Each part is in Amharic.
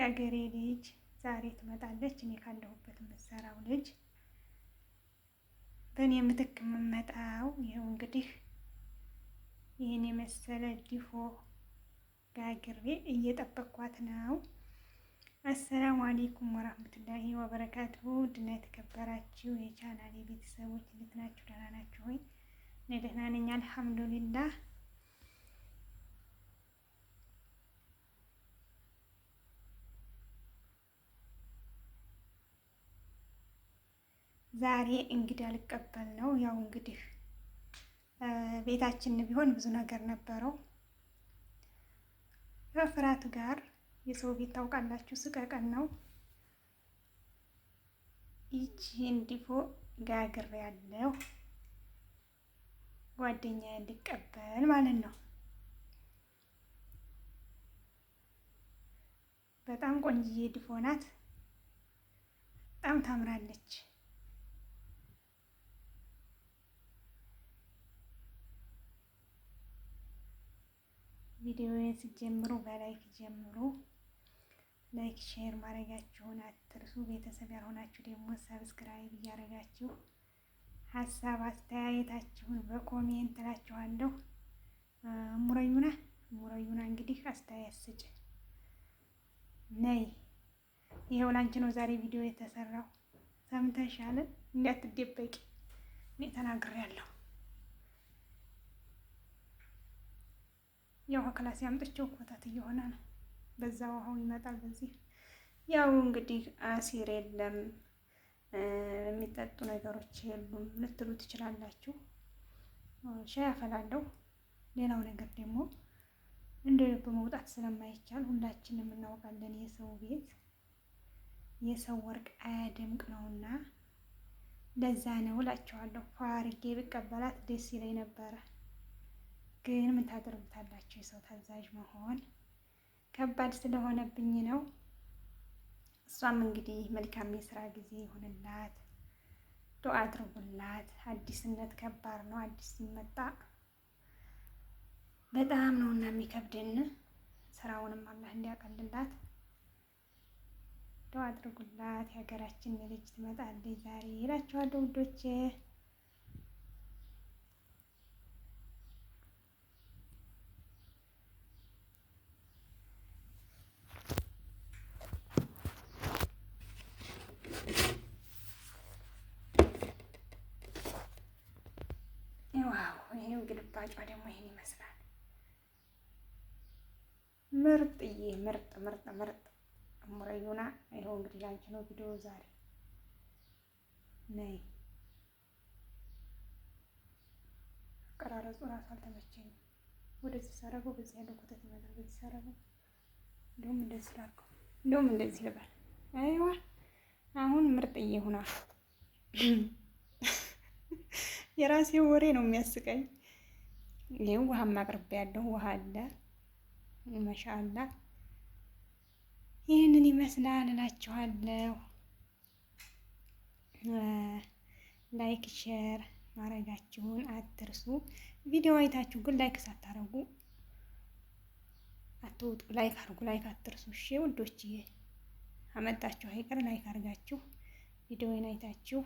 የአገሬ ልጅ ዛሬ ትመጣለች። እኔ ካለሁበት የምትሰራው ልጅ በእኔ ምትክ የምመጣው ይኸው እንግዲህ ይህን የመሰለ ዲፎ ጋግሬ እየጠበቅኳት ነው። አሰላሙ አሌይኩም ወራህመቱላሂ ወበረካቱሁ። ድና የተከበራችሁ የቻናሌ ቤተሰቦች እንዴት ናችሁ? ደህና ናችሁ ወይ? እኔ ደህና ነኝ አልሐምዱሊላህ። ዛሬ እንግዳ ልቀበል ነው። ያው እንግዲህ ቤታችን ቢሆን ብዙ ነገር ነበረው። ከፍራቱ ጋር የሰው ቤት ታውቃላችሁ፣ ስቀቀን ነው። ይቺን ዲፎ ጋግሬ ያለው ጓደኛዬ እንዲቀበል ማለት ነው። በጣም ቆንጅዬ ዲፎ ናት። በጣም ታምራለች። ቪዲዮውን ሲጀምሩ በላይክ ጀምሩ። ላይክ ሼር ማድረጋችሁን አትርሱ። ቤተሰብ ያልሆናችሁ ደግሞ ሰብስክራይብ እያደረጋችሁ ሀሳብ አስተያየታችሁን በኮሜንት እላችኋለሁ። ሙረዩና እንግዲህ አስተያየት ስጭ ነይ። ይሄው ላንቺ ነው ዛሬ ቪዲዮ የተሰራው። ሰምተሻል? እንዳትደበቂ እኔ ተናግሬያለሁ። ያው ክላስ ያምጥቼው ኮታት እየሆነ ነው። በዛ ውሃው ይመጣል። በዚህ ያው እንግዲህ አሲር የለም የሚጠጡ ነገሮች የሉም ልትሉ ትችላላችሁ። ሻይ አፈላለሁ። ሌላው ነገር ደግሞ እንደ ልብ መውጣት ስለማይቻል ሁላችንም እናውቃለን፣ የሰው ቤት የሰው ወርቅ አያደምቅ ነውና ለዛ ነው እላችኋለሁ። ፋርጌ ብቀበላት ደስ ይለኝ ነበረ። ግን ምን ታደርጉታላችሁ? የሰው ታዛዥ መሆን ከባድ ስለሆነብኝ ነው። እሷም እንግዲህ መልካም የስራ ጊዜ ይሁንላት፣ ዱአ አድርጉላት። አዲስነት ከባድ ነው። አዲስ ሲመጣ በጣም ነው እና የሚከብድን። ስራውንም አላህ እንዲያቀልላት ዱአ አድርጉላት። የሀገራችን ልጅ ትመጣለች ዛሬ እላችኋለሁ ውዶቼ። ይሄው ግልባጯ ደግሞ ይሄን ይመስላል። ምርጥዬ ምርጥ ሙረዩና ይኸው እንግዲህ ላንቺ ነው ቪዲዮ ዛሬ ነይ። አቀራረጹ እራሱ አልተመቸኝም። ወደዚህ ሳረገው በዚህ ያለው ኮተት ይመጣል። በዚህ ሳረገው እንደውም እንደዚህ ላድርገው፣ እንደውም እንደዚህ ልበል። አይዋ አሁን ምርጥዬ ሆና የራሴ ወሬ ነው የሚያስቀኝ። ይሄው ውሃ ማቅረብ ያለው ውሃ አለ። ማሻአላ ይህንን ይመስላል እላችኋለሁ። ላይክ ሼር ማድረጋችሁን አትርሱ። ቪዲዮ አይታችሁ ግን ላይክ ሳታረጉ አትውጡ። ላይክ አድርጉ፣ ላይክ አትርሱ። እሺ ውዶችዬ፣ አመጣችሁ አይቀር ላይክ አድርጋችሁ ቪዲዮውን አይታችሁ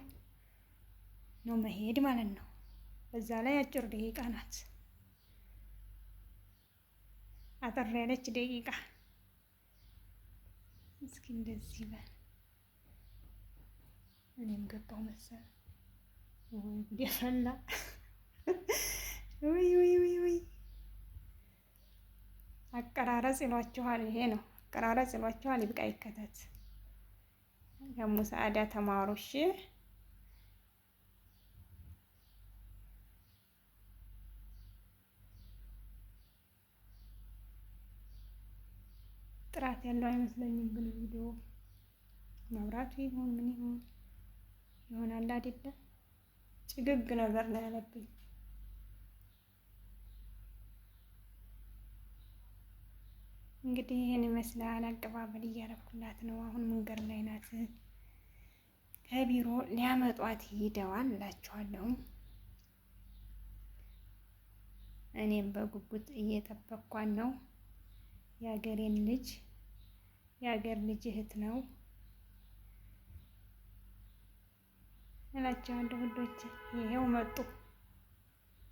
ነው መሄድ ማለት ነው። በዛ ላይ አጭር ደቂቃ ናት፣ አጠር ያለች ደቂቃ። እስኪ እንደዚህ በል። እኔም ገባው መሰል። ወይ ጉድ ያፈላ! ወይ አቀራረጽ ይሏችኋል። ይሄ ነው አቀራረጽ ይሏችኋል። ይብቃ ይከተት። ከሙሳአዳ ተማሩ እሺ። ጥራት ያለው አይመስለኝም ግን ቪዲዮ መብራቱ ይሁን ምን ይሁን ይሆናል አይደለ? ጭግግ ነገር ነው ያለብኝ። እንግዲህ ይህን ይመስላል። አቀባበል እያረኩላት ነው። አሁን መንገድ ላይ ናት። ከቢሮ ሊያመጧት ሂደዋል እላችኋለሁ። እኔም በጉጉት እየጠበቅኳት ነው። የሀገሬን ልጅ የሀገር ልጅ እህት ነው እላቸዋለሁ ውዶች። ይሄው መጡ።